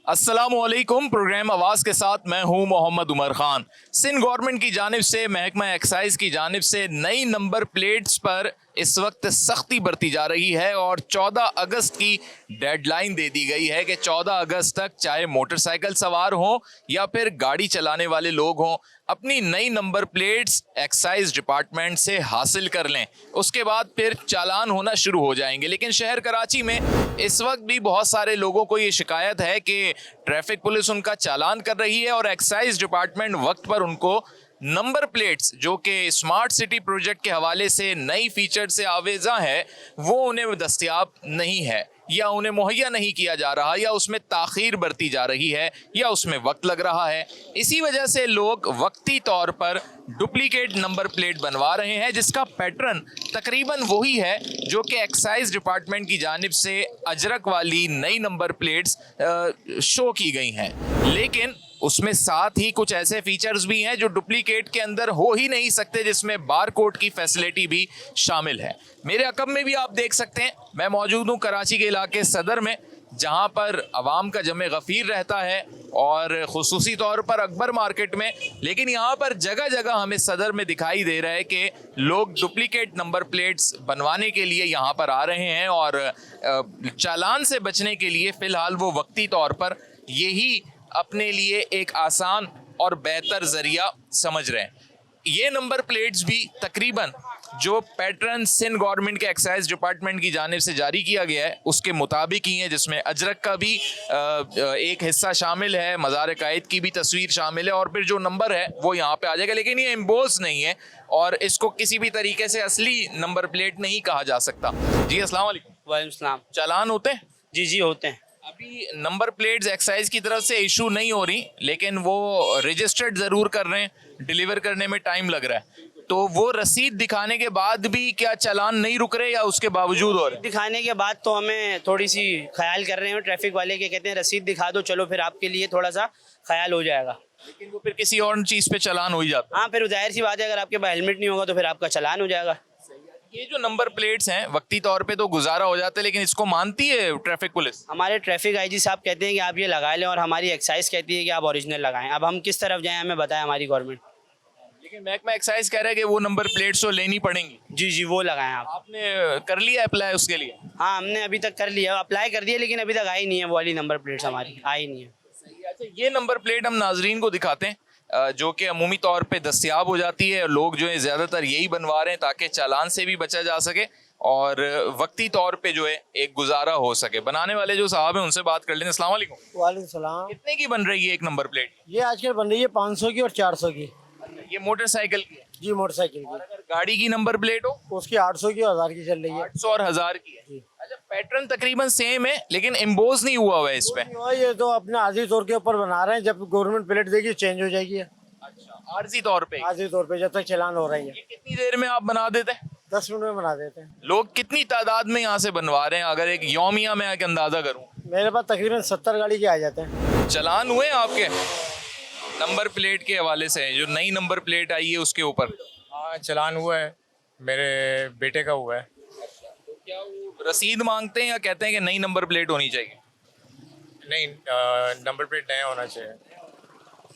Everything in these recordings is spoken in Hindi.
अस्सलामुअलैकुम। प्रोग्राम आवाज़ के साथ मैं हूं मोहम्मद उमर खान। सिंध गवर्नमेंट की जानिब से, महकमा एक्साइज की जानिब से नई नंबर प्लेट्स पर इस वक्त सख्ती बरती जा रही है और 14 अगस्त की डेडलाइन दे दी गई है कि 14 अगस्त तक चाहे मोटरसाइकिल सवार हों या फिर गाड़ी चलाने वाले लोग हों, अपनी नई नंबर प्लेट्स एक्साइज डिपार्टमेंट से हासिल कर लें। उसके बाद फिर चालान होना शुरू हो जाएंगे। लेकिन शहर कराची में इस वक्त भी बहुत सारे लोगों को ये शिकायत है कि ट्रैफिक पुलिस उनका चालान कर रही है और एक्साइज डिपार्टमेंट वक्त पर उनको नंबर प्लेट्स, जो कि स्मार्ट सिटी प्रोजेक्ट के हवाले से नई फीचर से आवेजा है, वो उन्हें दस्तयाब नहीं है या उन्हें मुहैया नहीं किया जा रहा या उसमें ताख़ीर बरती जा रही है या उसमें वक्त लग रहा है। इसी वजह से लोग वक्ती तौर पर डुप्लीकेट नंबर प्लेट बनवा रहे हैं, जिसका पैटर्न तकरीबन वही है जो कि एक्साइज डिपार्टमेंट की जानिब से अजरक वाली नई नंबर प्लेट्स शो की गई हैं। लेकिन उसमें साथ ही कुछ ऐसे फीचर्स भी हैं जो डुप्लीकेट के अंदर हो ही नहीं सकते, जिसमें बार कोड की फैसिलिटी भी शामिल है। मेरे अकब में भी आप देख सकते हैं, मैं मौजूद हूँ कराची के इलाके सदर में, जहाँ पर आवाम का जमे गफ़ीर रहता है और ख़ुसूसी तौर पर अकबर मार्केट में। लेकिन यहाँ पर जगह जगह हमें सदर में दिखाई दे रहा है कि लोग डुप्लीकेट नंबर प्लेट्स बनवाने के लिए यहाँ पर आ रहे हैं और चालान से बचने के लिए फ़िलहाल वो वक्ती तौर पर यही अपने लिए एक आसान और बेहतर ज़रिया समझ रहे हैं। ये नंबर प्लेट्स भी तकरीबन जो पैटर्न सिंध गवर्नमेंट के एक्साइज डिपार्टमेंट की जानिब से जारी किया गया है उसके मुताबिक ही है, जिसमें अजरक का भी एक हिस्सा शामिल है, मज़ार कायद की भी तस्वीर शामिल है और फिर जो नंबर है वो यहाँ पे आ जाएगा। लेकिन ये एम्बोस नहीं है और इसको किसी भी तरीके से असली नंबर प्लेट नहीं कहा जा सकता। जी अस्सलाम वालेकुम। वालेकुम सलाम। चालान होते हैं? जी होते हैं। अभी नंबर प्लेट्स एक्साइज की तरफ से इशू नहीं हो रही, लेकिन वो रजिस्टर्ड ज़रूर कर रहे हैं, डिलीवर करने में टाइम लग रहा है। तो वो रसीद दिखाने के बाद भी क्या चालान नहीं रुक रहे या उसके बावजूद हो रहे? दिखाने के बाद तो हमें थोड़ी सी ख्याल कर रहे हैं ट्रैफिक वाले के, कहते हैं रसीद दिखा दो, चलो फिर आपके लिए थोड़ा सा ख्याल हो जाएगा। लेकिन वो फिर किसी और चीज़ पे चालान हो ही जाता है। हाँ, फिर जाहिर सी बात है, अगर आपके पास हेलमेट नहीं होगा तो फिर आपका चालान हो जाएगा। ये जो नंबर प्लेट्स हैं वक्ती तौर पे तो गुजारा हो जाता है, लेकिन इसको मानती है ट्रैफिक पुलिस? हमारे ट्रैफिक आईजी साहब कहते हैं कि आप ये लगा लें और हमारी एक्साइज कहती है कि आप ओरिजिनल लगाएं। अब हम किस तरफ जाएं, हमें बताएं हमारी गवर्नमेंट। लेकिन महकमा एक्साइज कह रहा है कि वो नंबर प्लेट्स तो लेनी पड़ेंगी। जी वो लगाएं आप। आपने कर लिया अप्लाई उसके लिए? हाँ, हमने अभी तक कर लिया, अप्लाई कर दिया, लेकिन अभी तक आई नहीं है वो वाली नंबर प्लेट्स, हमारी आई नहीं है। अच्छा, ये नंबर प्लेट हम नाजरीन को दिखाते हैं जो कि अमूमी तौर पे दस्तयाब हो जाती है। लोग जो है ज़्यादातर यही बनवा रहे हैं ताकि चालान से भी बचा जा सके और वक्ती तौर पे जो है एक गुजारा हो सके। बनाने वाले जो साहब हैं उनसे बात कर लेंगे। अस्सलाम वालेकुम। वालेकुम सलाम। कितने की बन रही है एक नंबर प्लेट? ये आजकल बन रही है 500 की और 400 की। ये मोटरसाइकिल की है? जी मोटरसाइकिल की। अगर गाड़ी की नंबर प्लेट हो उसकी 800 की और 1000 की चल रही है। 800 और 1000 की है। अच्छा, पैटर्न तकरीबन सेम है लेकिन एम्बोज नहीं हुआ है इस पे। ये तो अपने आर्जी तौर के ऊपर बना रहे हैं, जब गवर्नमेंट प्लेट देगी चेंज हो जाएगी। अच्छा, आर्जी तौर पे? आर्जी तौर पे जब तक चलान हो रही है। ये कितनी देर में आप बना देते हैं? 10 मिनट में बना देते हैं। लोग कितनी तादाद में यहाँ से बनवा रहे हैं? अगर एक यौमिया में एक अंदाजा करूँ, मेरे पास तकरीबन 70 गाड़ी के आ जाते हैं। चलान हुए आपके नंबर प्लेट के हवाले से? जो नई नंबर प्लेट आई है उसके ऊपर? हाँ, चलान हुआ है, मेरे बेटे का हुआ है। तो क्या वो रसीद मांगते हैं या कहते हैं कि नई नंबर प्लेट होनी चाहिए? नहीं, नंबर प्लेट नया होना चाहिए।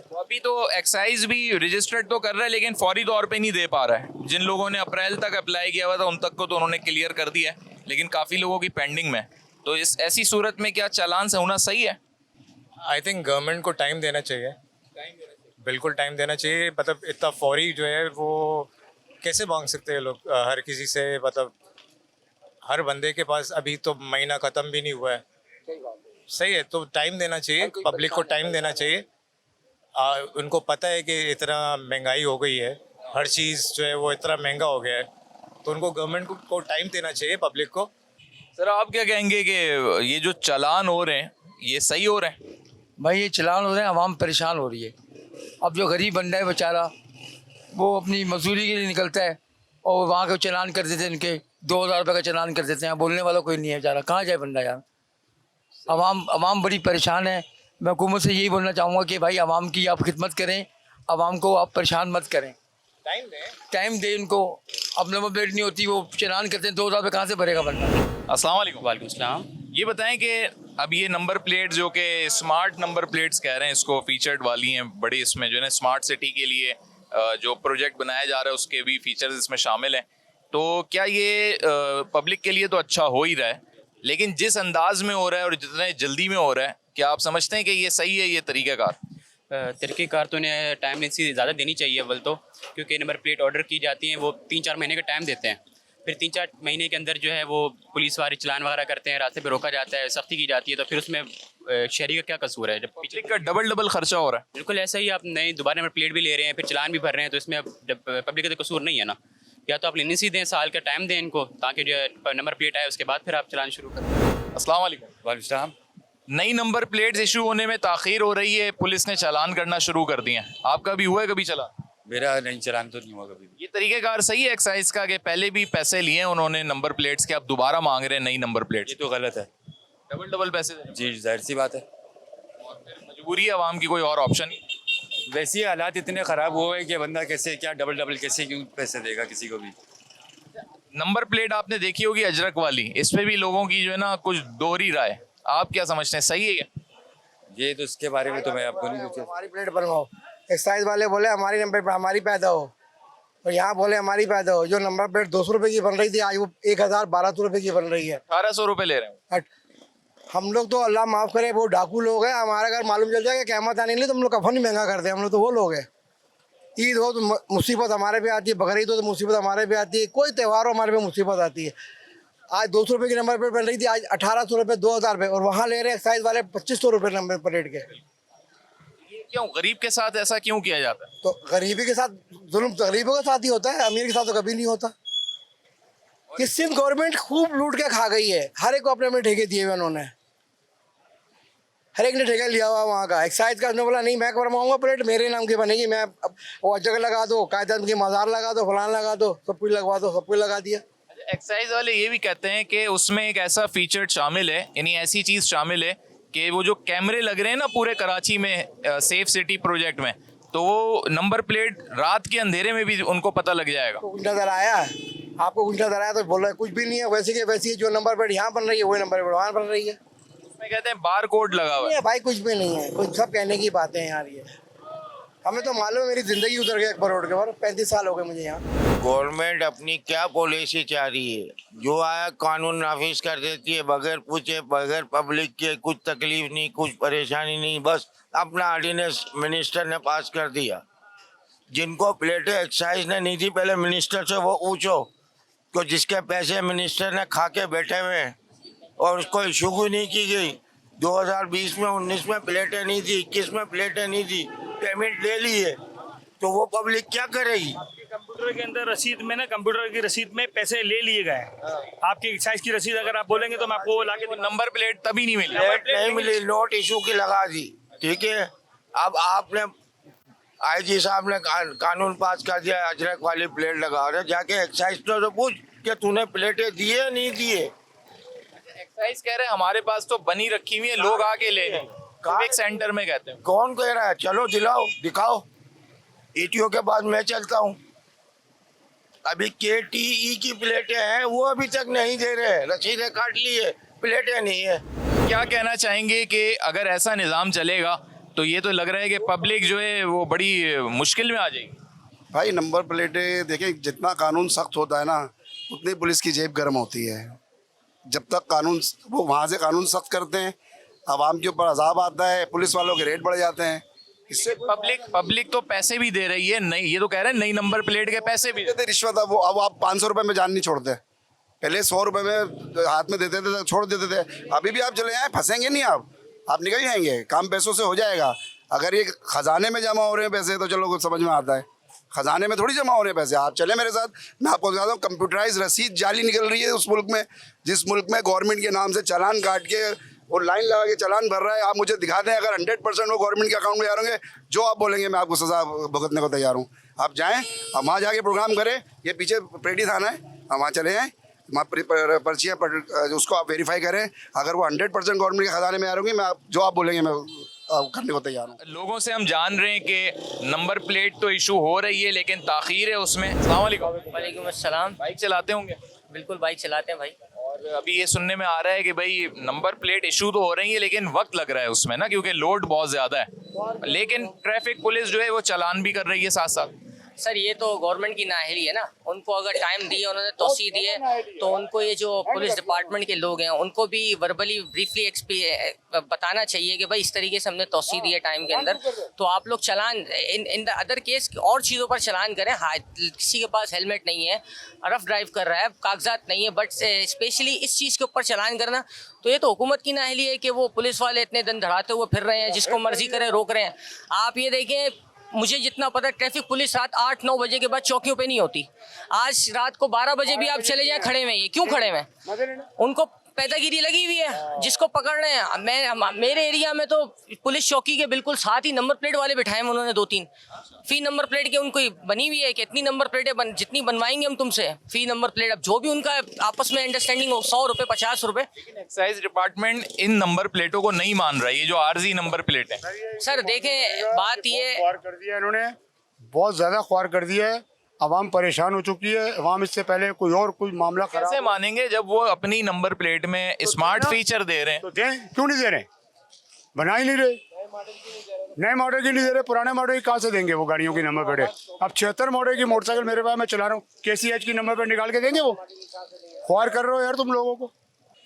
तो अभी तो एक्साइज भी रजिस्टर्ड तो कर रहा है लेकिन फौरी तौर पे नहीं दे पा रहा है। जिन लोगों ने अप्रैल तक अप्लाई किया हुआ था उन तक को तो उन्होंने क्लियर कर दिया है, लेकिन काफ़ी लोगों की पेंडिंग में। तो इस ऐसी सूरत में क्या चालान से होना सही है? आई थिंक गवर्नमेंट को टाइम देना चाहिए, बिल्कुल टाइम देना चाहिए। मतलब इतना फौरी जो है वो कैसे मांग सकते हैं लोग हर किसी से? मतलब हर बंदे के पास अभी तो महीना ख़त्म भी नहीं हुआ है। सही है, तो टाइम देना चाहिए, पब्लिक को टाइम देना चाहिए। उनको पता है कि इतना महंगाई हो गई है, हर चीज़ जो है वो इतना महंगा हो गया है, तो उनको गवर्नमेंट को टाइम देना चाहिए, पब्लिक को। सर आप क्या कहेंगे कि ये जो चालान हो रहे हैं ये सही हो रहे हैं? भाई ये चलान हो रहे हैं, आवाम परेशान हो रही है। अब जो गरीब बंदा है बेचारा, वो अपनी मजदूरी के लिए निकलता है और वहाँ के चलान कर देते हैं, इनके 2000 रुपये का चलान कर देते हैं। बोलने वाला कोई नहीं है बेचारा, कहाँ जाए बंदा यार। अवाम बड़ी परेशान है। मैं हुकूमत से यही बोलना चाहूँगा कि भाई अवाम की आप खिदमत करें, अवाम को आप परेशान मत करें, टाइम दें उनको। अब नंबर प्लेट नहीं होती, वो चलान करते हैं, 2000 रुपये कहाँ से भरेगा बंदा? अस्सलाम वालेकुम। वालेकुम सलाम। ये बताएं कि अब ये नंबर प्लेट जो कि स्मार्ट नंबर प्लेट्स कह रहे हैं इसको, फीचर्ड वाली हैं बड़ी, इसमें जो है ना स्मार्ट सिटी के लिए जो प्रोजेक्ट बनाया जा रहा है उसके भी फीचर्स इसमें शामिल हैं। तो क्या ये पब्लिक के लिए तो अच्छा हो ही रहा है, लेकिन जिस अंदाज में हो रहा है और जितने जल्दी में हो रहा है, क्या आप समझते हैं कि ये सही है ये तरीक़ाकार? तरीक़ेकार तो इन्हें टाइम लेंसी ज़्यादा देनी चाहिए अव्वल तो, क्योंकि नंबर प्लेट ऑर्डर की जाती हैं वो 3-4 महीने का टाइम देते हैं, फिर 3-4 महीने के अंदर जो है वो पुलिस वाले चलान वगैरह करते हैं, रास्ते पे रोका जाता है, सख्ती की जाती है, तो फिर उसमें शहरी का क्या कसूर है? जब पब्लिक का डबल खर्चा हो रहा है। बिल्कुल ऐसा ही, आप नई दोबारा नंबर प्लेट भी ले रहे हैं, फिर चलान भी भर रहे हैं, तो इसमें पब्लिक का तो कसूर नहीं है ना। या तो आप लेनेंसी दें, साल का टाइम दें इनको, ताकि जो नंबर प्लेट आए उसके बाद फिर आप चलान शुरू करें। अस्सलाम वालेकुम। वालेकुम। नई नंबर प्लेट्स इशू होने में ताख़ीर हो रही है, पुलिस ने चालान करना शुरू कर दिए हैं, आपका भी हुआ है कभी चालान? मेरा नहीं, चलान तो नहीं हुआ कभी भी। ये तरीक़ाकार सही है एक्साइज का कि पहले भी पैसे लिए हैं उन्होंने नंबर प्लेट्स के, अब दोबारा मांग रहे हैं नई नंबर प्लेट्स? ये तो गलत है डबल पैसे दे रहे हैं। जी, जाहिर सी बात है। मजबूरी है आवाम की, कोई और ऑप्शन नहीं। वैसे ही हालात इतने ख़राब हुए हैं कि बंदा कैसे क्या डबल कैसे क्यों पैसे देगा किसी को भी। नंबर प्लेट आपने देखी होगी अजरक वाली, इस पे भी लोगों की जो है ना कुछ दोहरी राय, आप क्या समझते हैं, सही है क्या? ये तो इसके बारे में तो मैं आपको नहीं पूछा। हमारी प्लेट बनवाओ, एक्साइज वाले बोले हमारी नंबर प्लेट हमारी पैदा हो, और यहाँ बोले हमारी पैदा हो। जो नंबर प्लेट 200 रुपये की बन रही थी आज वो 1000-1200 रुपये की बन रही है। 1800 रुपये ले रहे हैं। हम लोग तो अल्लाह माफ़ करे वो डाकू लोग हैं, हमारा अगर मालूम चल जाएगा क़यामत आने के लिए तो हम लोग कफन ही महंगा करते हैं, हम लोग तो वो लोग हैं। ईद हो तो मुसीबत हमारे पे आती है, बकरीद हो तो मुसीबत हमारे पे आती है, कोई त्यौहार हो हमारे पे मुसीबत आती है। आज 200 रुपये की नंबर प्लेट बन रही थी, आज 1800 रुपये 2000 रुपये, और वहाँ ले रहे हैं एक्साइज वाले 2500 रुपये नंबर प्लेट के। क्यों गरीब के साथ ऐसा क्यों किया जाता है? तो गरीबी के साथ जुल्म तो गरीबों के साथ ही होता है, अमीर के साथ तो कभी नहीं होता। कि सिंध गवर्नमेंट खूब लूट के खा गई है, हर एक को अपने अपने ठेके दिए हुए उन्होंने, हर एक ने ठेका लिया हुआ वहाँ का। एक्साइज का उसने बोला नहीं मैं बनवाऊंगा प्लेट मेरे नाम की बनेगी, मैं वो जगह लगा दो, कायदे की मज़ार लगा दो, फलान लगा दो, सब कुछ लगवा दो, सब कुछ लगा दिया। एक्साइज वाले ये भी कहते हैं कि उसमें एक ऐसा फीचर शामिल है, यानी ऐसी चीज़ शामिल है कि वो जो कैमरे लग रहे हैं ना पूरे कराची में सेफ सिटी प्रोजेक्ट में, तो वो नंबर प्लेट रात के अंधेरे में भी उनको पता लग जाएगा। कुछ नजर आया आपको? कुछ नजर आया तो बोल रहे कुछ भी नहीं है, वैसे के वैसी जो नंबर प्लेट यहाँ बन रही है वही नंबर प्लेट वहाँ बन रही है। उसमें कहते हैं बार कोड लगा हुआ है। भाई कुछ भी नहीं है, कुछ सब कहने की बातें हैं यार। ये हमें तो मालूम है, मेरी जिंदगी उतर गई अकबर रोड के ऊपर, 35 साल हो गए मुझे यहाँ। गवर्नमेंट अपनी क्या पॉलिसी चाह रही है, जो आया कानून नाफिज कर देती है बगैर पूछे, बगैर पब्लिक के, कुछ तकलीफ नहीं, कुछ परेशानी नहीं, बस अपना ऑर्डिनेंस मिनिस्टर ने पास कर दिया। जिनको प्लेटें एक्साइज ने नहीं थी पहले मिनिस्टर से वो पूछो, तो जिसके पैसे मिनिस्टर ने खा के बैठे हुए हैं और उसको इशू भी नहीं की गई। 2020 में 19 में प्लेटें नहीं थी, 21 में प्लेटें नहीं थी, पेमेंट ले ली है, तो वो पब्लिक क्या करेगी? कंप्यूटर के अंदर रसीद में ना, कंप्यूटर की रसीद में पैसे ले लिए गए। आपकी एक्साइज की रसीद अगर आप बोलेंगे तो मैं आपको वो लाके नंबर प्लेट तभी नहीं मिली, नहीं मिली, नोट इशू की लगा दी, ठीक है। अब आपने आईजी साहब ने कानून पास कर दिया, अजरक वाली प्लेट लगा रहे, जाके एक्साइज तो पूछ कि तूने प्लेटें दिए नहीं दिए। एक्साइज कह रहे हैं हमारे पास तो बनी रखी हुई है, लोग आके ले लें, एक सेंटर में कहते हैं। कौन कह रहा है? चलो दिलाओ, दिखाओ, ईटीओ के बाद मैं चलता हूँ। अभी KTE की प्लेटें हैं वो अभी तक नहीं दे रहे, रसीदें काट ली है, प्लेटें नहीं है। क्या कहना चाहेंगे कि अगर ऐसा निज़ाम चलेगा तो ये तो लग रहा है कि पब्लिक जो है वो बड़ी मुश्किल में आ जाएगी। भाई नंबर प्लेटें देखें, जितना कानून सख्त होता है ना उतनी पुलिस की जेब गर्म होती है। जब तक कानून वो वहाँ से कानून सख्त करते हैं, आवाम के ऊपर अजाब आता है, पुलिस वालों के रेट बढ़ जाते हैं। इससे पब्लिक तो पैसे भी दे रही है, नहीं ये तो कह रहे हैं नई नंबर प्लेट के पैसे भी देते रिश्वत। अब आप 500 रुपये में जान नहीं छोड़ते, पहले 100 रुपये में हाथ में देते थे, छोड़ देते थे। अभी भी आप चले जाएँ, फंसेंगे नहीं आप निकल जाएंगे, काम पैसों से हो जाएगा। अगर ये खजाने में जमा हो रहे हैं पैसे तो चलो कुछ समझ में आता है, खजाने में थोड़ी जमा हो रहे हैं पैसे। आप चले मेरे साथ, मैं आपको बताता हूँ, कंप्यूटराइज रसीद जाली निकल रही है उस मुल्क में, जिस मुल्क में गवर्नमेंट के नाम से चालान काट के और लाइन लगा के चालान भर रहा है। आप मुझे दिखा दें, अगर 100% वो गवर्नमेंट के अकाउंट में जा रहे होंगे, जो आप बोलेंगे मैं आपको सजा भुगतने को तैयार हूँ। आप जाएँ, आप वहाँ जाके प्रोग्राम करें, ये पीछे प्रेडी थाना है, हम वहाँ चले जाएँ, वहाँ पर्चियाँ उसको आप वेरीफाई करें। अगर वो 100% गवर्नमेंट के खजाने में आ रही मैं जो आप बोलेंगे मैं करने को तैयार हूँ। लोगों से हम जान रहे हैं कि नंबर प्लेट तो इशू हो रही है लेकिन ताखीर है उसमें। अस्सलाम वालेकुम। वालेकुम अस्सलाम। बाइक चलाते होंगे? बिल्कुल बाइक चलाते हैं भाई। और और अभी ये सुनने में आ रहा है कि भाई नंबर प्लेट इशू तो हो रही है लेकिन वक्त लग रहा है उसमें ना, क्योंकि लोड बहुत ज्यादा है, लेकिन ट्रैफिक पुलिस जो है वो चालान भी कर रही है साथ साथ। सर ये तो गवर्नमेंट की नाअहली है ना, उनको अगर टाइम दिए, उन्होंने तोसी दी है, तो उनको ये जो पुलिस डिपार्टमेंट के लोग हैं उनको भी वर्बली ब्रीफली बताना चाहिए कि भाई इस तरीके से हमने तोसी दी है टाइम के अंदर, तो आप लोग चालान इन द अदर केस और चीज़ों पर चालान करें। हाँ, किसी के पास हेलमेट नहीं है, रफ ड्राइव कर रहा है, कागजात नहीं है, बट स्पेशली इस चीज़ के ऊपर चालान करना, तो ये तो हुकूमत की नाअहली है कि वो पुलिस वाले इतने दिन धड़ाते हुए फिर रहे हैं, जिसको मर्जी करें रोक रहे हैं। आप ये देखें, मुझे जितना पता है ट्रैफिक पुलिस रात 8-9 बजे के बाद चौकियों पे नहीं होती। आज रात को 12 बजे भी आप चले जाएं, खड़े हुए हैं। क्यों खड़े हुए हैं? उनको पैदागिरी लगी हुई है, जिसको पकड़ रहे हैं। मेरे एरिया में तो पुलिस चौकी के बिल्कुल साथ ही नंबर प्लेट वाले बिठाए हैं उन्होंने 2-3 फी नंबर प्लेट के, उनको बनी हुई है कि इतनी नंबर प्लेटें जितनी बनवाएंगे हम तुमसे फी नंबर प्लेट। अब जो भी उनका आपस में अंडरस्टैंडिंग हो, 100 रुपये 50 रुपये। एक्साइज डिपार्टमेंट इन नंबर प्लेटों को नहीं मान रहा है, ये जो आरजी नंबर प्लेट है। सर देखें, बात ये ख्वार कर दिया इन्होंने, बहुत ज़्यादा ख्वार कर दिया है, आवाम परेशान हो चुकी है। आवाम इससे पहले कोई मामला कैसे मानेंगे जब वो अपनी नंबर प्लेट में स्मार्ट फीचर दे रहे हैं? तो दें, क्यों नहीं दे रहे? बना ही नहीं रहे, नए मॉडल की नहीं दे रहे, पुराने मॉडल की कहाँ से देंगे वो गाड़ियों की नंबर प्लेट? अब 76 मॉडल की मोटरसाइकिल मेरे पास मैं चला रहा हूँ, KCH की नंबर प्लेट निकाल के देंगे? वो ख्वार कर रहे हो यार तुम लोगों को।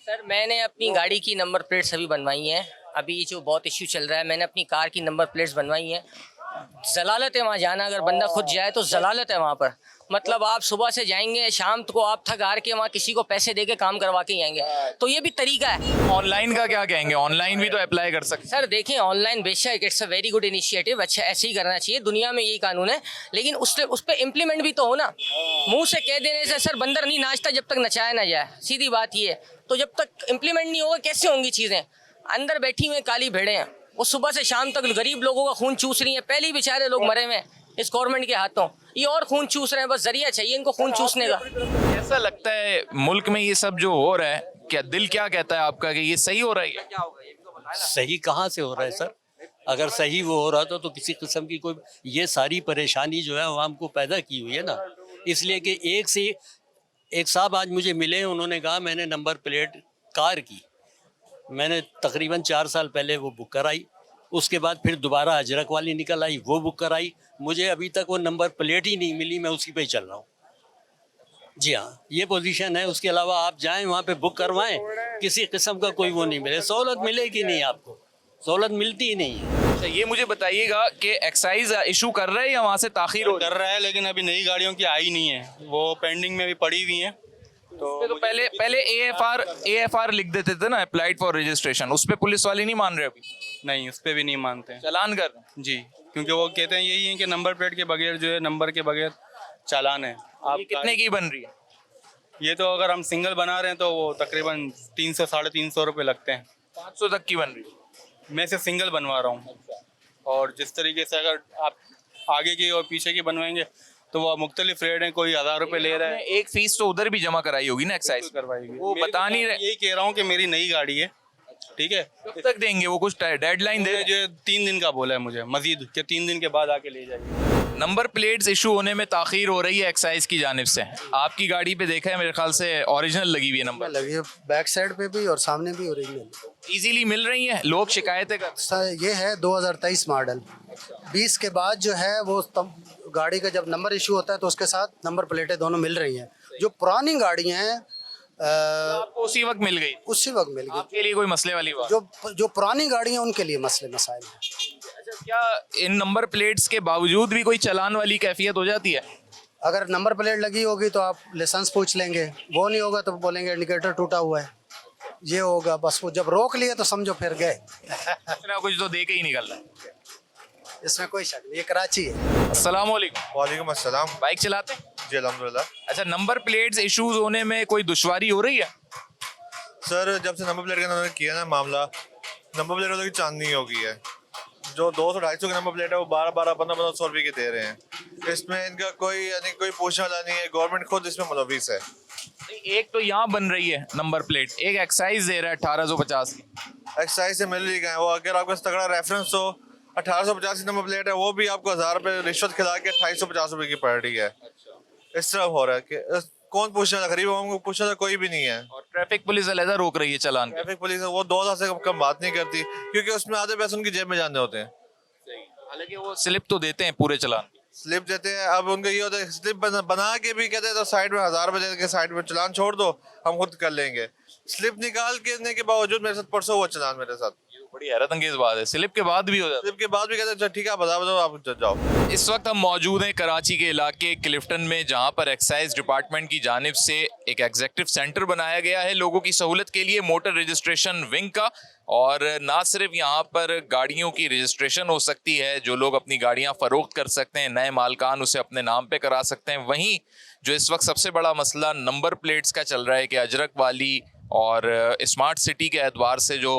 सर मैंने अपनी गाड़ी की नंबर प्लेट्स अभी बनवाई हैं, अभी जो बहुत इश्यू चल रहा है, मैंने अपनी कार की नंबर प्लेट्स बनवाई हैं। जलालत है वहाँ जाना, अगर बंदा खुद जाए तो जलालत है वहाँ पर। मतलब आप सुबह से जाएंगे, शाम को आप थक हार के वहाँ किसी को पैसे दे के काम करवा के ही आएंगे, तो ये भी तरीका है। ऑनलाइन का क्या कहेंगे? ऑनलाइन भी तो अप्लाई कर सकते हैं। सर देखें, ऑनलाइन बेशक it's a very good initiative, अच्छा ऐसे ही करना चाहिए, दुनिया में यही कानून है, लेकिन उस पर इम्प्लीमेंट भी तो हो ना। मुँह से कह देने से सर बंदर नहीं नाचता जब तक नचाया ना जाए, सीधी बात ये है। तो जब तक इम्प्लीमेंट नहीं होगा कैसे होंगी चीज़ें? अंदर बैठी हुई काली भेड़ें हैं, वो सुबह से शाम तक गरीब लोगों का खून चूस रही हैं। पहले ही बेचारे लोग मरे हुए हैं इस गवर्नमेंट के हाथों, ये और खून चूस रहे हैं, बस जरिया चाहिए इनको खून चूसने का। ऐसा लगता है मुल्क में ये सब जो हो रहा है, क्या दिल क्या कहता है आपका कि ये सही हो रहा है? सही कहाँ से हो रहा है सर? अगर सही वो हो रहा तो किसी किस्म की कोई ये सारी परेशानी जो है आवाम को पैदा की हुई है ना, इसलिए कि एक साहब आज मुझे मिले, उन्होंने कहा मैंने नंबर प्लेट कार की मैंने तकरीबन 4 साल पहले वो बुक कराई, उसके बाद फिर दोबारा अजरक वाली निकल आई, वो बुक कराई, मुझे अभी तक वो नंबर प्लेट ही नहीं मिली, मैं उसी पे ही चल रहा हूँ। जी हाँ, ये पोजीशन है। उसके अलावा आप जाएं वहाँ पे बुक करवाएं, किसी किस्म का कोई वो नहीं मिले, सहूलत मिलेगी नहीं, आपको सहूलत मिलती ही नहीं है। अच्छा, ये मुझे बताइएगा कि एक्साइज इशू कर रहा है या वहाँ से ताखीर हो कर रहा है, लेकिन अभी नई गाड़ियों की आई नहीं है, वो पेंडिंग में भी पड़ी हुई हैं। तो पहले AFR लिख देते थे ना, अप्लाइड फॉर रजिस्ट्रेशन, उस पे पुलिस वाले नहीं मान रहे अभी? नहीं, उस पर भी नहीं मानते, चालान कर रहे हैं। जी, क्योंकि वो कहते हैं यही है कि नंबर प्लेट के बगैर जो है, नंबर के बगैर चालान है। आप कितने की बन रही है? ये तो अगर हम सिंगल बना रहे हैं तो वो तकरीबन 300 साढ़े 300 रुपये लगते हैं। 500 तक की बन रही है? मैं से सिंगल बनवा रहा हूँ, और जिस तरीके से अगर आप आगे की और पीछे की बनवाएंगे तो वो मुख्तलिफ रेट हैं, कोई 1000 रुपये ले रहा है। एक फीस तो उधर भी जमा कराई होगी ना एक्साइज? करवाई वो बता नहीं रहे। यही कह रहा हूँ कि मेरी नई गाड़ी है, ठीक है। कब तक देंगे वो? कुछ डेडलाइन दे? जो 3 दिन का बोला है मुझे मजीद, कि 3 दिन के बाद आके ले जाइए। नंबर प्लेट्स इशू होने में ताखीर हो रही है एक्साइज की जानिब से। आपकी गाड़ी पे देखा है मेरे ख्याल से ओरिजिनल लगी हुई है, नंबर लगी है, बैक साइड पे भी और सामने भी ओरिजिनल इजीली मिल रही है, लोग शिकायतें कर। ये है 2023 मॉडल, 20 के बाद जो है वो तब गाड़ी का जब नंबर इशू होता है तो उसके साथ नंबर प्लेटें दोनों मिल रही हैं। जो पुरानी गाड़ियाँ हैं आपको उसी वक्त मिल गई? उसी वक्त मिल गई। आपके लिए कोई मसले वाली बात? जो पुरानी गाड़ियाँ उनके लिए मसले मसाइल हैं। अच्छा, क्या इन नंबर प्लेट्स के बावजूद भी कोई चालान वाली कैफियत हो जाती है? अगर नंबर प्लेट लगी होगी तो आप लाइसेंस पूछ लेंगे, वो नहीं होगा तो बोलेंगे इंडिकेटर टूटा हुआ है, ये होगा। बस वो जब रोक लिए तो समझो फिर गए। कुछ तो दे के ही निकल रहा है, इसमें कोई शक नहीं। ये कराची है। अस्सलाम वालेकुम। वालेकुम अस्सलाम। बाइक चलाते? जी अल्हम्दुलिल्लाह। अच्छा, नंबर प्लेट्स इश्यूज होने में कोई दुश्वारी हो रही है? सर जब से नंबर प्लेट का उन्होंने किया ना मामला, नंबर प्लेट वालों की चांदनी हो गई है। जो 200-250 की नंबर प्लेट है वो 12-12, 15-15 रुपये की दे रहे हैं। इसमें इनका कोई कोई पूछने वाला नहीं है, गवर्नमेंट खुद इसमें मुलविस है। एक तो यहाँ बन रही है नंबर प्लेट, एक एक्साइज दे रहा है 1850 की। एक्साइज से मिल रही है, वो अगर आपका तगड़ा रेफरेंस हो 1850 की नंबर प्लेट है, वो भी आपको 1000 रुपये रिश्वत खिला के 2850 रुपये की पड़ रही है। इस तरह हो रहा है कि कौन पूछने वाला, गरीब आवाम को पूछने वाला कोई भी नहीं है। और ट्रैफिक पुलिस अलहदा रोक रही है चालान। ट्रैफिक पुलिस वो 2000 से कम बात नहीं करती, क्योंकि उसमें आधे पैसे उनकी जेब में जाने होते हैं। हालांकि वो स्लिप तो देते हैं पूरे चालान, स्लिप देते हैं। अब उनका ये होता है स्लिप बना के भी कहते हैं तो साइड में 1000 रुपए दे के साइड में चालान छोड़ दो, हम खुद कर लेंगे। स्लिप निकाल के बावजूद मेरे साथ परसों हुआ चालान मेरे साथ। बड़ी हैरत अंगेज बात है, स्लिप के बाद भी हो जाता है। स्लिप के बाद भी कहते हैं ठीक है आप बताओ आप जाओ। इस वक्त हम मौजूद हैं कराची के इलाके क्लिफ्टन में, जहां पर एक्साइज डिपार्टमेंट की जानिब से एक एग्जीक्यूटिव सेंटर बनाया गया है लोगों की सहूलत के लिए, मोटर रजिस्ट्रेशन विंग का। और ना सिर्फ यहाँ पर गाड़ियों की रजिस्ट्रेशन हो सकती है, जो लोग अपनी गाड़ियाँ फरोख्त कर सकते हैं, नए मालकान उसे अपने नाम पे करा सकते हैं। वहीं जो इस वक्त सबसे बड़ा मसला नंबर प्लेट्स का चल रहा है कि अजरक वाली और स्मार्ट सिटी के एतबार से जो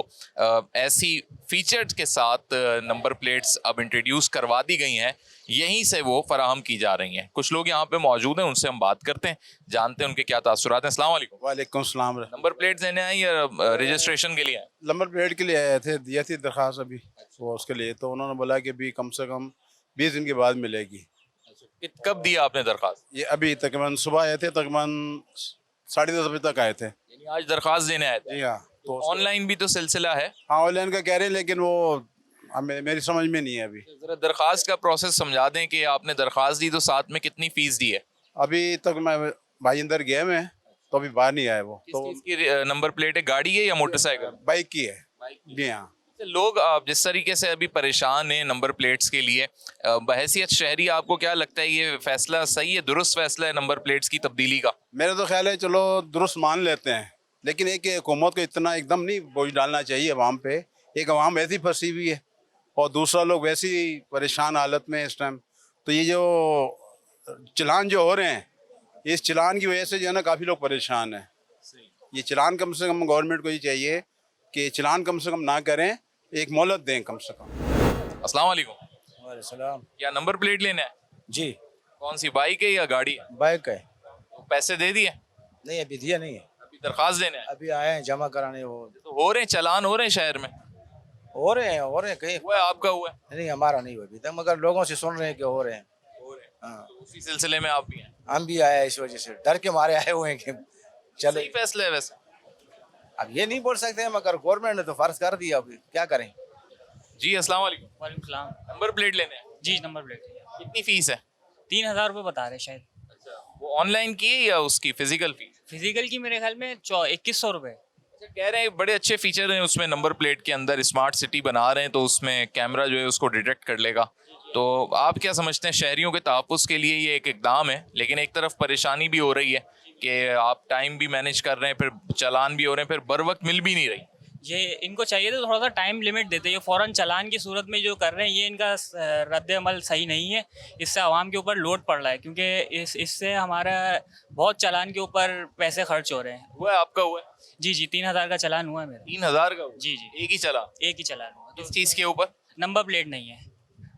ऐसी फीचर्स के साथ नंबर प्लेट्स अब इंट्रोड्यूस करवा दी गई हैं, यहीं से वो फराहम की जा रही हैं। कुछ लोग यहाँ पे मौजूद हैं, उनसे हम बात करते हैं, जानते हैं उनके क्या तासुरात हैं। अस्सलाम वालेकुम। वालेकुम सलाम। नंबर प्लेट्स देने आए या रजिस्ट्रेशन के लिए आए? नंबर प्लेट के लिए आए थे, दिया थी दरख्वास्त अभी वो उसके लिए, तो उन्होंने बोला कि अभी कम से कम 20 दिन के बाद मिलेगी। कब दिया आपने दरख्वास्त? ये अभी तकरीबन सुबह आए थे, तकरीबन 10:30 बजे तक आए थे। यानी आज दरख्वास्त देने आए थे? जी हाँ। तो ऑनलाइन भी तो सिलसिला है? हाँ ऑनलाइन का कह रहे हैं, लेकिन वो मेरी समझ में नहीं है अभी। जरा दरख्वास्त का प्रोसेस समझा दें कि आपने दरख्वास्त दी तो साथ में कितनी फीस दी है? अभी तक मैं भाई अंदर गए में, तो अभी बाहर नहीं आए वो। तो इसकी नंबर प्लेट है, गाड़ी है या मोटरसाइकिल? बाइक की है। जी हाँ। लोग जिस तरीके से अभी परेशान हैं नंबर प्लेट्स के लिए, बहैसियत शहरी आपको क्या लगता है ये फैसला सही है, दुरुस्त फैसला है नंबर प्लेट्स की तब्दीली का? मेरा तो ख्याल है चलो दुरुस्त मान लेते हैं, लेकिन एक हुकूमत को इतना एकदम नहीं बोझ डालना चाहिए अवाम पे। एक अवाम वैसी फंसी हुई है और दूसरा लोग वैसी परेशान हालत में इस टाइम। तो ये जो चलान जो हो रहे हैं, इस चलान की वजह से जो है ना काफ़ी लोग परेशान हैं। ये चलान कम से कम गवर्नमेंट को ये चाहिए कि चलान कम से कम ना करें, एक मोहलत दें कम से कम। अस्सलाम वालेकुम। वालेकुम। क्या नंबर प्लेट लेना है? जी। कौन सी, बाइक है या गाड़ी है? बाइक है। तो पैसे दे दिए? नहीं अभी दिया नहीं है, अभी दरख्वास्त देने हैं? अभी आए हैं जमा कराने। वो तो हो रहे हैं चलान, हो रहे हैं शहर में? हो रहे हैं कहीं। हुआ है आपका? हुआ है? नहीं हमारा नहीं हुआ अभी तक, मगर लोगों से सुन रहे हैं कि हो रहे हैं। हाँ। तो उसी सिलसिले में आप भी हैं? हम भी आए इस वजह से, डर के मारे आए हुए हैं कि चले। सही फैसला है वैसे? अब ये नहीं बोल सकते हैं, मगर गवर्नमेंट ने तो फर्ज कर दिया, अभी क्या करें। जी अस्सलाम वालेकुम। वालेकुम सलाम। नंबर प्लेट लेने हैं? जी नंबर प्लेट कितनी फीस है? 3000 रुपये बता रहे शायद। वो ऑनलाइन की है या उसकी फिजिकल फीस? फिजिकल की मेरे ख्याल में 2100 रुपये। कह रहे हैं बड़े अच्छे फीचर हैं उसमें, नंबर प्लेट के अंदर स्मार्ट सिटी बना रहे हैं तो उसमें कैमरा जो है उसको डिटेक्ट कर लेगा। तो आप क्या समझते हैं, शहरियों के तहफ़्फ़ुज़ के लिए ये एक इकदाम है, लेकिन एक तरफ परेशानी भी हो रही है कि आप टाइम भी मैनेज कर रहे हैं, फिर चालान भी हो रहे हैं, फिर बर वक्त मिल भी नहीं रही। ये इनको चाहिए तो थोड़ा सा टाइम लिमिट देते, ये फ़ौरन चालान की सूरत में जो कर रहे हैं ये इनका रद्द अमल सही नहीं है। इससे आवाम के ऊपर लोड पड़ रहा है, क्योंकि इससे हमारा बहुत चालान के ऊपर पैसे खर्च हो रहे हैं। हुआ है आपका? हुआ है? जी 3000 का चालान हुआ है मेरा। 3000 का? जी। एक ही चालान? एक ही चालान हुआ। किस चीज़ के ऊपर? नंबर प्लेट नहीं है,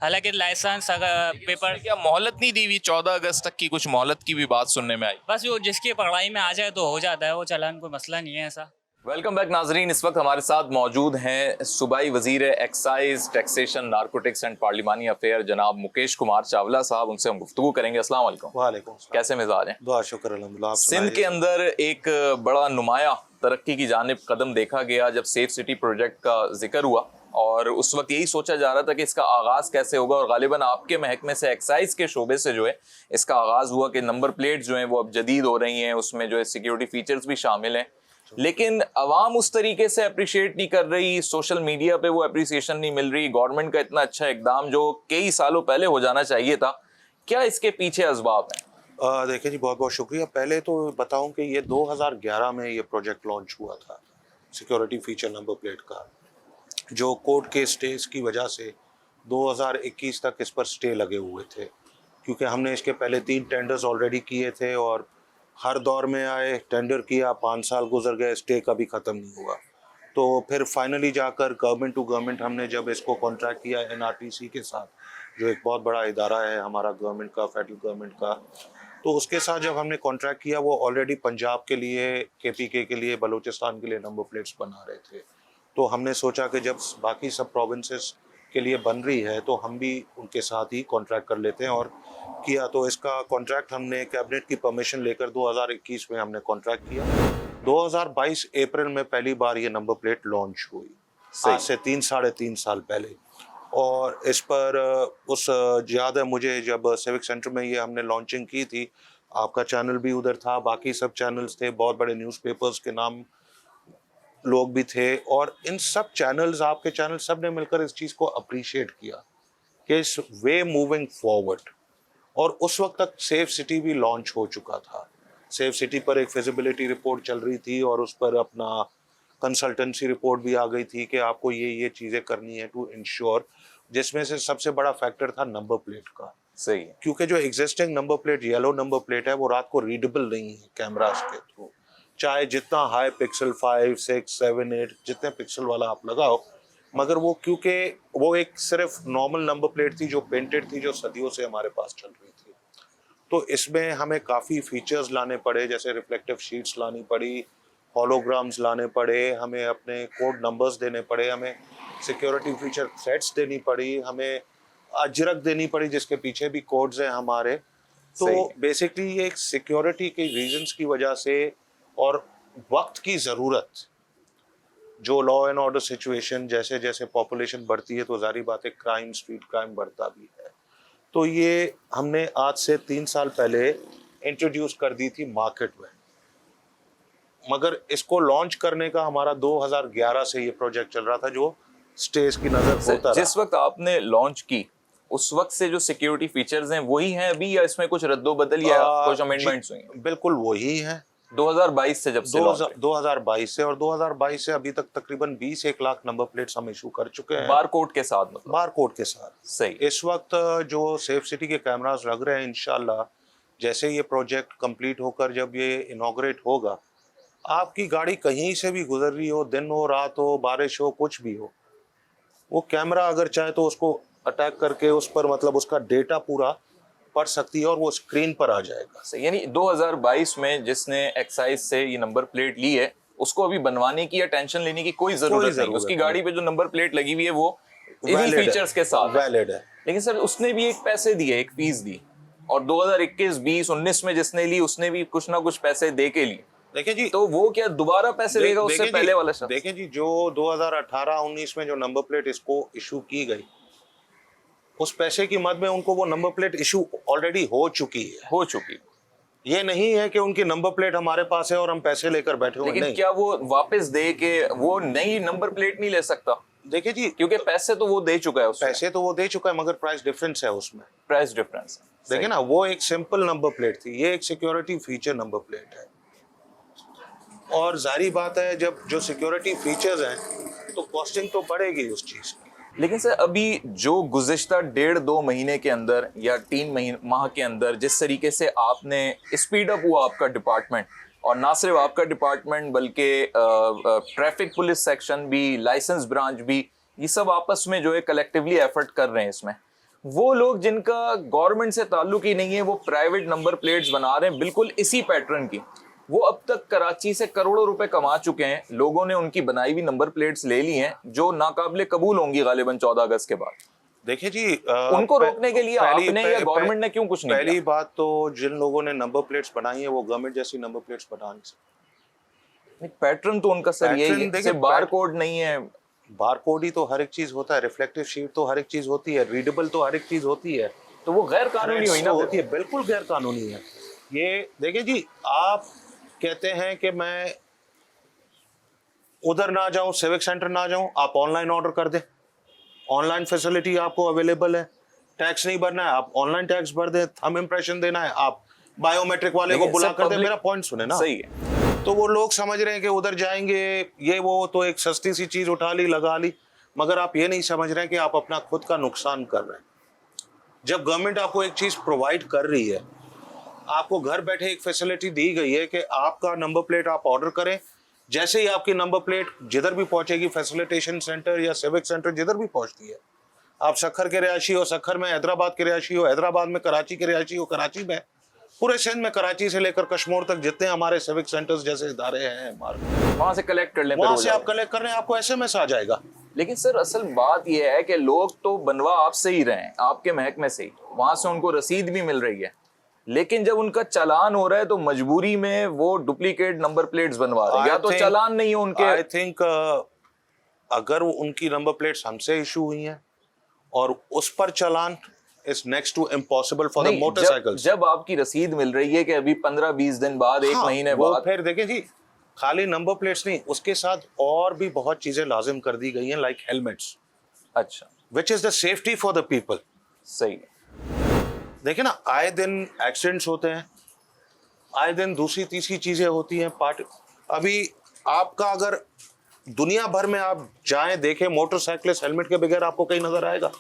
हालांकि लाइसेंस पेपर। क्या मोहलत नहीं दी हुई? 14 अगस्त तक की कुछ मोहलत की भी बात सुनने में आई। बस वो जिसकी पढ़ाई में आ जाए तो हो जाता है वो चालान, कोई मसला नहीं है ऐसा। वेलकम बैक नाजरीन। इस वक्त हमारे साथ मौजूद हैं सूबाई वजीर एक्साइज, टैक्सेशन, नारकोटिक्स एंड पार्लिमानी अफेयर जनाब मुकेश कुमार चावला साहब। उनसे हम गुफ्तगू करेंगे। अस्सलाम वालेकुम। वालेकुम। कैसे मिजाज हैं? दुआ शुक्र अल्हम्दुलिल्लाह। सिंध के अंदर एक बड़ा नुमाया तरक्की की जानिब कदम देखा गया जब सेफ सिटी प्रोजेक्ट का जिक्र हुआ, और उस वक्त यही सोचा जा रहा था कि इसका आगाज़ कैसे होगा, और गालिबन आपके महकमे से एक्साइज के शोबे से जो है इसका आगाज़ हुआ कि नंबर प्लेट जो हैं वो अब जदीद हो रही हैं, उसमें जो है सिक्योरिटी फीचर्स भी शामिल हैं, लेकिन अवाम उस तरीके से अप्रिशिएट नहीं कर रही, सोशल मीडिया पे वो अप्रिसिएशन नहीं मिल रही। गवर्नमेंट का इतना अच्छा इकदाम जो कई सालों पहले हो जाना चाहिए था, क्या इसके पीछे असबाब हैं? देखिए जी, बहुत बहुत शुक्रिया। पहले तो बताऊं कि ये 2011 में ये प्रोजेक्ट लॉन्च हुआ था, सिक्योरिटी फीचर नंबर प्लेट का, जो कोर्ट के स्टेज की वजह से 2021 तक इस पर स्टे लगे हुए थे, क्योंकि हमने इसके पहले 3 टेंडर्स ऑलरेडी किए थे और हर दौर में आए, टेंडर किया, 5 साल गुजर गए, स्टे कभी ख़त्म नहीं हुआ। तो फिर फाइनली जाकर गवर्नमेंट टू गवर्नमेंट हमने जब इसको कॉन्ट्रैक्ट किया NRTC के साथ, जो एक बहुत बड़ा इदारा है हमारा गवर्नमेंट का, फेडरल गवर्नमेंट का, तो उसके साथ जब हमने कॉन्ट्रैक्ट किया, वो ऑलरेडी पंजाब के लिए, KPK के लिए, बलूचिस्तान के लिए नंबर प्लेट्स बना रहे थे। तो हमने सोचा कि जब बाकी सब प्रोविंसेस के लिए बन रही है तो हम भी उनके साथ ही कॉन्ट्रैक्ट कर लेते हैं, और किया तो इसका कॉन्ट्रैक्ट हमने कैबिनेट की परमिशन लेकर 2021 में हमने कॉन्ट्रैक्ट किया। 2022 अप्रैल में पहली बार ये नंबर प्लेट लॉन्च हुई, आज से 3-3.5 साल पहले। और इस पर याद है मुझे जब सिविक सेंटर में ये हमने लॉन्चिंग की थी, आपका चैनल भी उधर था, बाकी सब चैनल्स थे, बहुत बड़े न्यूज़पेपर्स के नाम लोग भी थे, और इन सब चैनल्स, आपके चैनल, सब ने मिलकर इस चीज़ को अप्रिशिएट किया कि इस वे मूविंग फॉरवर्ड। और उस वक्त तक सेफ सिटी भी लॉन्च हो चुका था। सेफ सिटी पर एक फिजिबिलिटी रिपोर्ट चल रही थी और उस पर अपना कंसल्टेंसी रिपोर्ट भी आ गई थी कि आपको ये चीज़ें करनी है टू इंश्योर, जिसमें से सबसे बड़ा फैक्टर था नंबर प्लेट का। सही है, क्योंकि जो existing number plate, yellow number plate है, वो रात को रीडेबल नहीं है कैमरास के थ्रू, चाहे जितना हाई पिक्सल 5, 6, 7, 8 जितने पिक्सल वाला आप लगाओ, मगर वो क्योंकि वो एक सिर्फ नॉर्मल नंबर प्लेट थी जो पेंटेड थी, जो सदियों से हमारे पास चल रही थी। तो इसमें हमें काफ़ी फीचर्स लाने पड़े, जैसे रिफ्लेक्टिव शीट्स लानी पड़ी, हॉलोग्राम्स लाने पड़े, हमें अपने कोड नंबर्स देने पड़े, हमें सिक्योरिटी फीचर थ्रेड्स देनी पड़ी, हमें अजरक देनी पड़ी जिसके पीछे भी कोड्स हैं हमारे। तो बेसिकली ये एक सिक्योरिटी के रीजंस की वजह से और वक्त की ज़रूरत, जो लॉ एंड ऑर्डर सिचुएशन, जैसे जैसे पॉपुलेशन बढ़ती है तो जारी बात है क्राइम, स्ट्रीट क्राइम बढ़ता भी है। तो ये हमने आज से 3 साल पहले इंट्रोड्यूस कर दी थी मार्केट में, मगर इसको लॉन्च करने का हमारा 2011 से ये प्रोजेक्ट चल रहा था, जो स्टेज की नजर होता जिस वक्त आपने लॉन्च की उस वक्त से जो सिक्योरिटी फीचर्स हैं वही हैं अभी, या इसमें कुछ रद्दोबदल या कुछ अमेंडमेंट्स हुई हैं? बिल्कुल वही है। 2022 से, जब से 2022 से, और 2022 से अभी तक तकरीबन 20-1 लाख नंबर प्लेट्स हम इशू कर चुके हैं, बार कोड के साथ। मतलब बार कोड के साथ। सही। इस वक्त जो सेफ सिटी के कैमरास लग रहे हैं, इंशाल्लाह जैसे ये प्रोजेक्ट कंप्लीट होकर जब ये इनॉग्रेट होगा, आपकी गाड़ी कहीं से भी गुजर रही हो, दिन हो, रात हो, बारिश हो, कुछ भी हो, वो कैमरा अगर चाहे तो उसको अटैक करके उस पर मतलब उसका डेटा पूरा पढ़ सकती है और वो स्क्रीन पर आ जाएगा। यानी 2022 में जिसने एक्साइज से ये नंबर प्लेट ली है उसको अभी बनवाने की या टेंशन लेने की कोई जरूरत नहीं। उसकी गाड़ी पे जो नंबर प्लेट लगी हुई है वो इन्हीं फीचर्स के साथ वैलिड है। लेकिन सर उसने भी एक पैसे दिए, एक फीस दी, और 2021, 20, 19 में जिसने ली उसने भी कुछ ना कुछ पैसे दे के ली। देखिए जी, तो वो क्या दोबारा पैसे देगा उससे पहले वाला शख्स? देखें जी, जो 2018-19 में जो नंबर प्लेट इसको इशू की गई, उस पैसे की मद में उनको वो नंबर प्लेट इशू ऑलरेडी हो चुकी है। ये नहीं है कि उनकी नंबर प्लेट हमारे पास है और हम पैसे लेकर बैठे हुए। लेकिन क्या वो वापस दे के वो नई नंबर प्लेट नहीं ले सकता? देखिए जी, क्योंकि पैसे तो वो दे चुका है, पैसे तो वो दे चुका है, मगर प्राइस डिफरेंस है उसमें। प्राइस डिफरेंस देखिए ना, वो एक सिंपल नंबर प्लेट थी, ये एक सिक्योरिटी फीचर नंबर प्लेट है। और जारी बात है जब जो सिक्योरिटी फीचर्स हैं तो कॉस्टिंग तो बढ़ेगी उस चीज की। लेकिन सर अभी जो गुज़िश्ता 1.5-2 महीने के अंदर या 3 माह के अंदर जिस तरीके से आपने स्पीड अप हुआ आपका डिपार्टमेंट, और ना सिर्फ आपका डिपार्टमेंट बल्कि ट्रैफिक पुलिस सेक्शन भी, लाइसेंस ब्रांच भी, ये सब आपस में जो है कलेक्टिवली एफर्ट कर रहे हैं इसमें, वो लोग जिनका गवर्नमेंट से ताल्लुक ही नहीं है वो प्राइवेट नंबर प्लेट्स बना रहे हैं बिल्कुल इसी पैटर्न की। वो अब तक कराची से करोड़ों रुपए कमा चुके हैं, लोगों ने उनकी बनाई हुई नंबर प्लेट्स ले ली हैं जो नाकाबिले कबूल होंगी गालिबन 14 अगस्त के बाद। देखिए जी, उनको रोकने के लिए आपने या गवर्नमेंट ने क्यों कुछ नहीं पहली बात तो जिन लोगों ने नंबर प्लेट्स बनाई है वो गवर्नमेंट जैसी नंबर प्लेट्स बना नहीं सकते। पैटर्न तो उनका सर यही है, सिर्फ बार कोड नहीं है। बार कोड ही तो हर एक चीज होता है, रिफ्लेक्टिव शीट तो हर एक चीज होती है, रीडेबल तो हर एक चीज होती है, तो वो गैर कानूनी हुई ना? होती है, बिल्कुल गैर कानूनी है ये। देखिए जी, आप कहते हैं कि मैं उधर ना जाऊं, सिविक सेंटर ना जाऊं, आप ऑनलाइन ऑर्डर कर दें, ऑनलाइन फैसिलिटी आपको अवेलेबल है, टैक्स नहीं भरना है आप ऑनलाइन टैक्स भर दें, थंब इंप्रेशन देना है आप बायोमेट्रिक वाले को बुला कर दें। मेरा पॉइंट सुने ना, सही है। तो वो लोग समझ रहे हैं कि उधर जाएंगे ये वो तो एक सस्ती सी चीज उठा ली, लगा ली, मगर आप ये नहीं समझ रहे हैं कि आप अपना खुद का नुकसान कर रहे हैं। जब गवर्नमेंट आपको एक चीज प्रोवाइड कर रही है, आपको घर बैठे एक फैसिलिटी दी गई है कि आपका नंबर प्लेट आप ऑर्डर करें, जैसे ही आपकी नंबर प्लेट जिधर भी पहुंचेगी, फैसिलिटेशन सेंटर या सिविक सेंटर जिधर भी पहुंचती है, आप सखर के रिहायशी हो सखर में, हैदराबाद के रिहायशी हो हैदराबाद में, कराची के रिहायशी हो कराची में, पूरे सिंध में, कराची से लेकर कश्मीर तक जितने हमारे सिविक सेंटर्स जैसे इदारे हैं वहां से कलेक्ट कर लें, वहां से आप कलेक्ट कर रहे हैं, आपको SMS आ जाएगा लेकिन सर असल बात यह है कि लोग तो बनवा आपसे ही रहे हैं, आपके महकमे से ही, वहां से उनको रसीद भी मिल रही है, लेकिन जब उनका चालान हो रहा है तो मजबूरी में वो डुप्लीकेट नंबर प्लेट्स बनवा रहे हैं, या तो चालान नहीं है उनके। आई थिंक अगर उनकी नंबर प्लेट्स हमसे इशू हुई हैं और उस पर चालान is next to impossible for the motorcycles. जब आपकी रसीद मिल रही है कि अभी 15-20 दिन बाद, एक महीने बाद, फिर देखिए जी, खाली नंबर प्लेट्स नहीं, उसके साथ और भी बहुत चीजें लाजिम कर दी गई हैं, लाइक हेलमेट्स। अच्छा, which is the safety for the people. सही। देखिए ना, आए दिन एक्सीडेंट्स होते हैं, आए दिन दूसरी तीसरी चीजें होती हैं। अभी आपका अगर दुनिया भर में आप जाएं देखें, मोटरसाइकिलिस्ट हेलमेट के बगैर आपको कहीं नजर आएगा?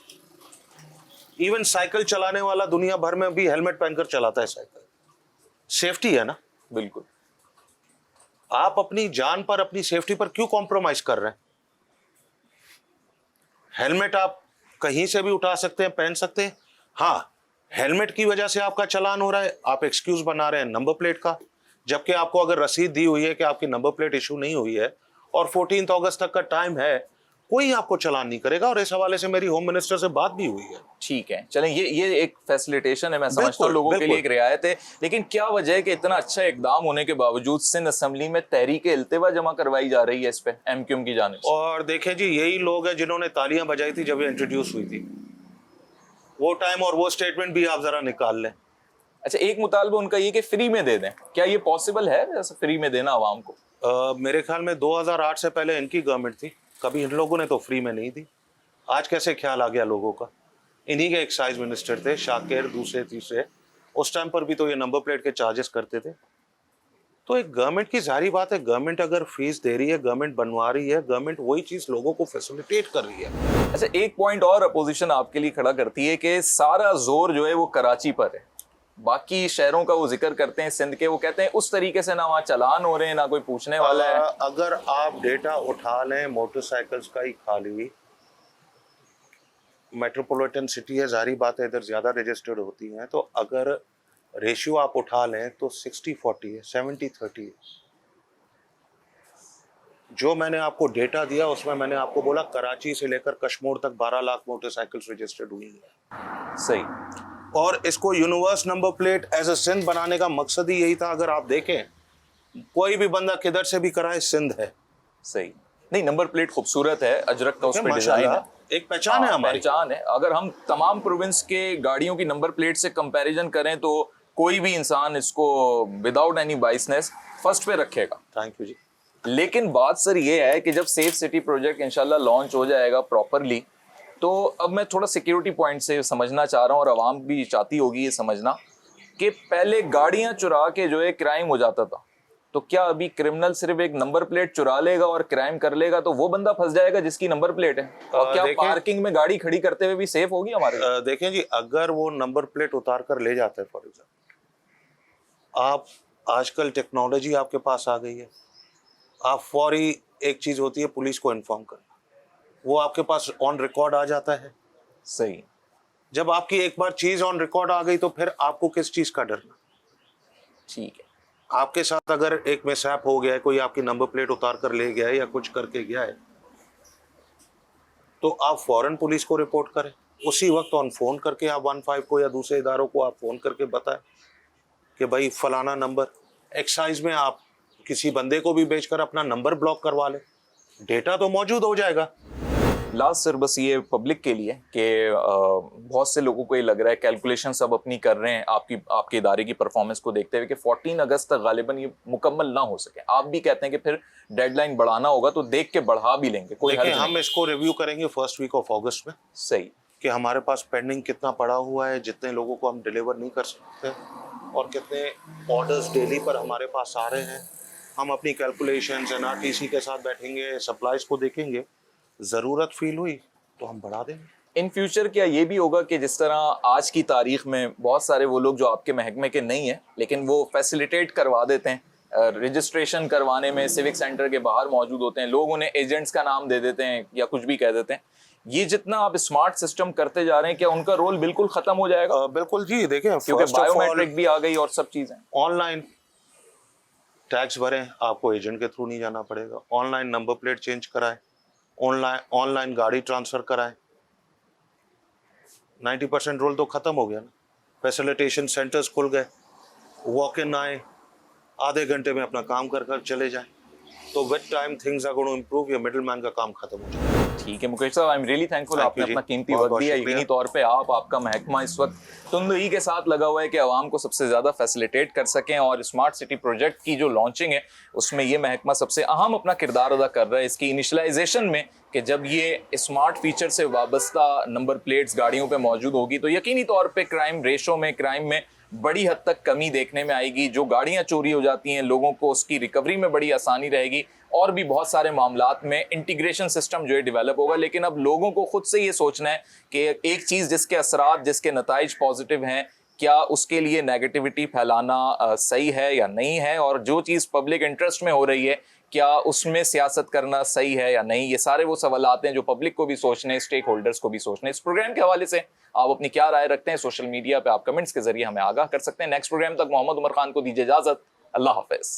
इवन साइकिल चलाने वाला दुनिया भर में भी हेलमेट पहनकर चलाता है साइकिल। सेफ्टी है ना। बिल्कुल। आप अपनी जान पर, अपनी सेफ्टी पर क्यों कॉम्प्रोमाइज कर रहे हैं? हेलमेट आप कहीं से भी उठा सकते हैं, पहन सकते हैं। हाँ, हेलमेट की वजह से आपका चालान हो रहा है, आप एक्सक्यूज बना रहे हैं नंबर प्लेट का, जबकि आपको अगर रसीद दी हुई है कि आपकी नंबर प्लेट इशू नहीं हुई है और 14 अगस्त तक का टाइम है, कोई आपको चालान नहीं करेगा। और इस हवाले से मेरी होम मिनिस्टर से बात भी हुई है। ठीक है, चलें, ये एक फैसिलिटेशन है, मैं समझता हूँ लोगों के लिए एक रियायत है, लेकिन क्या वजह है कि इतना अच्छा इकदाम होने के बावजूद सिंध असेंबली में तहरीक इल्तिवा जमा करवाई जा रही है इस पे एमक्यूएम की जानिब से? और देखें जी, यही लोग हैं जिन्होंने तालियां बजाई थी जब ये इंट्रोड्यूस हुई थी। वो टाइम और वो स्टेटमेंट भी आप जरा निकाल लें। अच्छा, एक मुतालबा उनका ये कि फ्री में दे दें, क्या ये पॉसिबल है ऐसा फ्री में देना आवाम को? मेरे ख्याल में 2008 से पहले इनकी गवर्नमेंट थी, कभी इन लोगों ने तो फ्री में नहीं दी। आज कैसे ख्याल आ गया लोगों का? इन्हीं के एक्साइज मिनिस्टर थे शाकिर, दूसरे तीसरे, उस टाइम पर भी तो ये नंबर प्लेट के चार्जेस करते थे। तो एक गवर्नमेंट की जारी बात है, गवर्नमेंट अगर फीस दे रही है, गवर्नमेंट बनवा रही है, गवर्नमेंट वही चीज लोगों को फैसिलिटेट कर रही है। अच्छा, एक पॉइंट और अपोजिशन आपके लिए खड़ा करती है कि सारा जोर जो है वो कराची पर है, बाकी शहरों का वो जिक्र करते हैं सिंध के, वो कहते हैं उस तरीके से ना वहाँ चालान हो रहे हैं ना कोई पूछने वाला है। अगर आप डेटा उठा लें मोटरसाइकिल्स का ही खाली, मेट्रोपॉलिटन सिटी है, जारी बात है, इधर ज्यादा रजिस्टर्ड होती हैं, तो अगर रेशियो आप उठा लें तो 60-40 है, 70-30 है। जो मैंने आपको डेटा दिया उसमें मैंने आपको बोला कराची से लेकर कश्मीर तक 12 लाख मोटरसाइकिल्स रजिस्टर्ड हुई हैं। सही। और इसको universe number plate as a सिंध बनाने का मकसद ही यही था। अगर आप देखें, कोई भी बंदा किधर से भी कराए, सिंध है। सही। नहीं, नंबर प्लेट खूबसूरत है, अजरक का उस पे डिजाइन है, एक पहचान है हमारी। पहचान है। अगर हम तमाम प्रोविंस के गाड़ियों की नंबर प्लेट से कंपैरिजन करें तो कोई भी इंसान इसको विदाउट एनी बाइसनेस फर्स्ट पे रखेगा। थैंक यू जी। लेकिन बात सर ये है कि जब सेफ सिटी प्रोजेक्ट इंशाल्लाह लॉन्च हो जाएगा प्रॉपरली, तो अब मैं थोड़ा सिक्योरिटी पॉइंट से समझना चाह रहा हूँ, और आवाम भी चाहती होगी ये समझना, कि पहले गाड़ियां चुरा के जो है क्राइम हो जाता था, तो क्या अभी क्रिमिनल सिर्फ एक नंबर प्लेट चुरा लेगा और क्राइम कर लेगा तो वो बंदा फंस जाएगा जिसकी नंबर प्लेट है? और क्या पार्किंग में गाड़ी खड़ी करते हुए भी सेफ होगी हमारे? देखें जी, अगर वो नंबर प्लेट उतार कर ले जाते हैं, फॉर एग्जाम्पल, आप आजकल टेक्नोलॉजी आपके पास आ गई है, आप फौरी, एक चीज होती है पुलिस को इन्फॉर्म करना, वो आपके पास ऑन रिकॉर्ड आ जाता है। सही। जब आपकी एक बार चीज ऑन रिकॉर्ड आ गई तो फिर आपको किस चीज का डरना? ठीक है। आपके साथ अगर एक मिसहैप हो गया है, कोई आपकी नंबर प्लेट उतार कर ले गया है या कुछ करके गया है, तो आप फौरन पुलिस को रिपोर्ट करें, उसी वक्त ऑन फोन करके आप 15 को या दूसरे इदारों को आप फोन करके बताएं कि भाई फलाना नंबर। एक्साइज में आप किसी बंदे को भी बेचकर अपना नंबर ब्लॉक करवा लें, डेटा तो मौजूद हो जाएगा। लास्ट सर बस ये पब्लिक के लिए कि बहुत से लोगों को ये लग रहा है, कैलकुलेशन सब अपनी कर रहे हैं आपके इदारे की परफॉर्मेंस को देखते हुए, कि 14 अगस्त तक गालिबन ये मुकम्मल ना हो सके। आप भी कहते हैं कि फिर डेडलाइन बढ़ाना होगा तो देख के बढ़ा भी लेंगे, कोई हर्ज नहीं। हम इसको रिव्यू करेंगे फर्स्ट वीक ऑफ अगस्त में। सही। कि हमारे पास पेंडिंग कितना पड़ा हुआ है, जितने लोगों को हम डिलीवर नहीं कर सकते, और कितने ऑर्डर्स डेली पर हमारे पास आ रहे हैं। हम अपनी कैलकुलेशंस एनआरटीसी के साथ बैठेंगे, सप्लाईज को देखेंगे, ज़रूरत फील हुई तो हम बढ़ा देंगे। इन फ्यूचर क्या ये भी होगा कि जिस तरह आज की तारीख में बहुत सारे वो लोग जो आपके महकमे के नहीं हैं लेकिन वो फैसिलिटेट करवा देते हैं, रजिस्ट्रेशन करवाने में सिविक सेंटर के बाहर मौजूद होते हैं, लोग उन्हें एजेंट्स का नाम दे देते हैं या कुछ भी कह देते हैं, ये जितना आप स्मार्ट सिस्टम करते जा रहे हैं, क्या उनका रोल बिल्कुल खत्म हो जाएगा? बिल्कुल जी। देखें, क्योंकि बायोमेट्रिक भी आ गई और सब चीजें। ऑनलाइन टैक्स भरें, आपको एजेंट के थ्रू नहीं जाना पड़ेगा। ऑनलाइन नंबर प्लेट चेंज कराएं, ऑनलाइन गाड़ी ट्रांसफ़र कराएं। 90% रोल तो ख़त्म हो गया ना। फैसिलिटेशन सेंटर्स खुल गए, वॉक इन आए, आधे घंटे में अपना काम कर कर चले जाएं। तो with time things are going to improve. ये मिडिल मैन का काम खत्म हो जाएगा। ठीक है मुकेश साहब, आई एम रियली थैंकफुल, आपने अपना कीमती वक्त दिया। यकीनी तौर पे आपका महकमा इस वक्त तुंदही के साथ लगा हुआ है कि आवाम को सबसे ज़्यादा फैसिलिटेट कर सकें, और स्मार्ट सिटी प्रोजेक्ट की जो लॉन्चिंग है उसमें ये महकमा सबसे अहम अपना किरदार अदा कर रहा है। इसकी इनिशलाइजेशन में कि जब ये स्मार्ट फीचर से वाबस्ता नंबर प्लेट्स गाड़ियों पे मौजूद होगी तो यकीनी तौर पे क्राइम रेशो में, क्राइम में बड़ी हद तक कमी देखने में आएगी। जो गाड़ियां चोरी हो जाती हैं लोगों को उसकी रिकवरी में बड़ी आसानी रहेगी, और भी बहुत सारे मामलात में इंटीग्रेशन सिस्टम जो है डेवलप होगा। लेकिन अब लोगों को खुद से ये सोचना है कि एक चीज़ जिसके असरात, जिसके नताइज पॉजिटिव हैं, क्या उसके लिए नेगेटिविटी फैलाना सही है या नहीं है, और जो चीज़ पब्लिक इंटरेस्ट में हो रही है क्या उसमें सियासत करना सही है या नहीं। ये सारे वो सवालात हैं जो पब्लिक को भी सोचने, स्टेक होल्डर्स को भी सोचने। इस प्रोग्राम के हवाले से आप अपनी क्या राय रखते हैं सोशल मीडिया पे आप कमेंट्स के जरिए हमें आगाह कर सकते हैं। नेक्स्ट प्रोग्राम तक मोहम्मद उमर खान को दीजिए इजाजत। अल्लाह हाफिज।